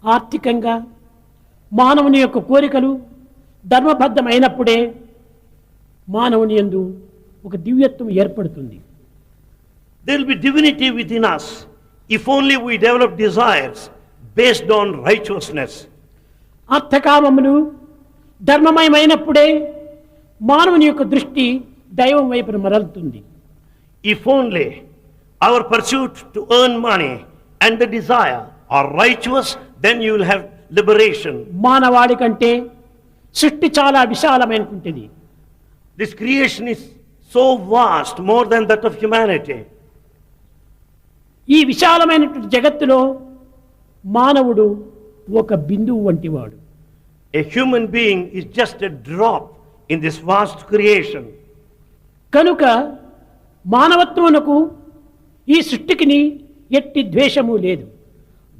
ఆర్థికంగా మానవుని యొక్క కోరికలు ధర్మబద్ధమైనప్పుడే మానవుని యందు ఒక దివ్యత్వం ఏర్పడుతుంది. There will be divinity within us if only we develop desires based on righteousness. అర్థకామములు ధర్మమయమైనప్పుడే మానవుని యొక్క దృష్టి దైవం వైపున మరలుతుంది. If only our pursuit to earn money and the desire are righteous, then you will have liberation. మానవాడి కంటే సృష్టి చాలా విశాలమైనటువంటిది. This creation is so vast, more than that of humanity. ఈ విశాలమైనటువంటి జగత్తులో మానవుడు ఒక బిందువు వంటివాడు. A human being is just a drop in this vast creation. కనుక మానవత్వమునకు ఈ సృష్టికిని ఎట్టి ద్వేషము లేదు.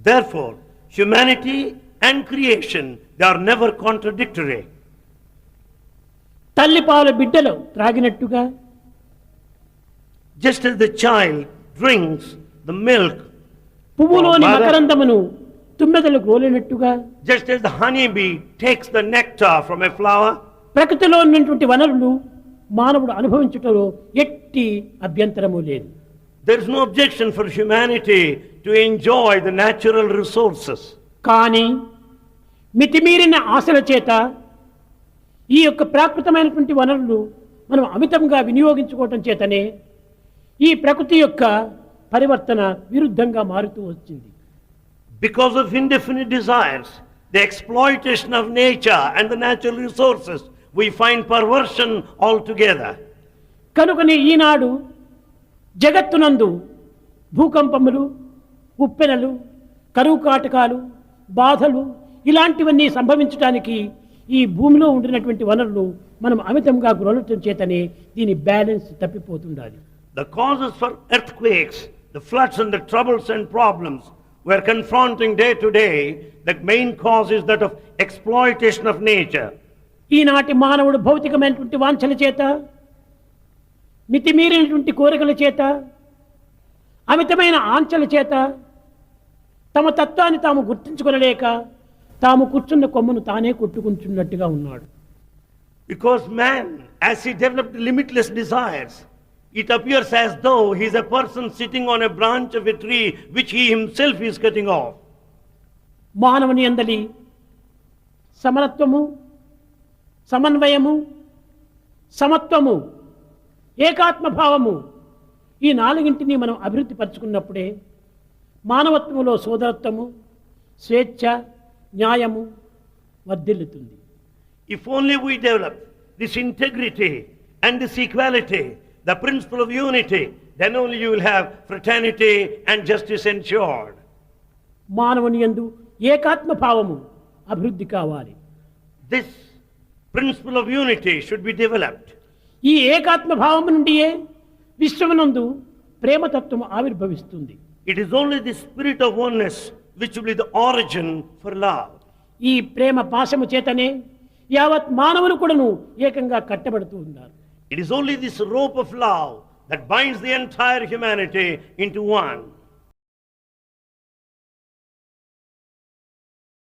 Therefore, humanity and creation, they are never contradictory. తల్లిపాలు బిడ్డలు త్రాగినట్టుగా, just as the child drinks the milk పువ్వులోని from mother, మకరందమును తుమ్మెదలు గోలినట్టుగా, just as the honeybee takes the nectar from a flower, ప్రకృతిలో ఉన్నటువంటి వనరులు మానవుడు అనుభవించుటలో ఎట్టి అభ్యంతరము లేదు. there is no objection for humanity to enjoy the natural resources. కానీ మితిమీరిన ఆశల చేత ఈ యొక్క ప్రాకృతమైనటువంటి వనరులు మనం అమితంగా వినియోగించుకోవటం చేతనే ఈ ప్రకృతి యొక్క పరివర్తన విరుద్ధంగా మారుతూ వచ్చింది. Because of indefinite desires, the exploitation of nature and the natural resources, we find perversion altogether. కనుకనే ఈనాడు జగత్తునందు భూకంపములు, ఉప్పెనలు, కరువు కాటకాలు, బాధలు ఇలాంటివన్నీ సంభవించడానికి ఈ భూమిలో ఉండినటువంటి వనరులు మనం అమితంగా గ్రహించడం చేతనే దీని balance తప్పిపోతుండాలి. The causes for earthquakes, the floods and the troubles and problems we are confronting day to day, the main cause is that of exploitation of nature. ఈనాటి మానవుడు భౌతికమైనటువంటి వాంఛల చేత, మితిమీరినటువంటి కోరికల చేత, అమితమైన ఆంక్షల చేత తమ తత్వాన్ని తాము గుర్తించుకొనలేక తాము కూర్చున్న కొమ్మను తానే కొట్టుకుంటున్నట్టుగా ఉన్నాడు. Because man, as he developed limitless desires, it appears as though he is a person sitting on a branch of a tree which he himself is cutting off. మానవుని యందలి సమరత్వము, సమన్వయము, సమత్వము, ఏకాత్మ భావము ఈ నాలుగింటిని మనం అభివృద్ధి పరచుకున్నప్పుడే మానవత్వములో సోదరత్వము, స్వేచ్ఛ, న్యాయము వర్ధిల్లుతుంది. If only we develop this integrity and this equality, the principle of unity, then only you will have fraternity and justice ensured. మానవుని యందు ఏకాత్మ భావము అభివృద్ధి కావాలి. This principle of unity should be developed. ఈ ఏకాత్మ భావము నుండియే విశ్వమునందు ప్రేమతత్వము ఆవిర్భవిస్తుంది. It is only the spirit of oneness which will be the origin for love. ఈ ప్రేమ పాశము చేతనే యావత్ మానవులు కూడాను ఏకంగా కట్టబడుతూ ఉన్నారు. It is only this rope of love that binds the entire humanity into one.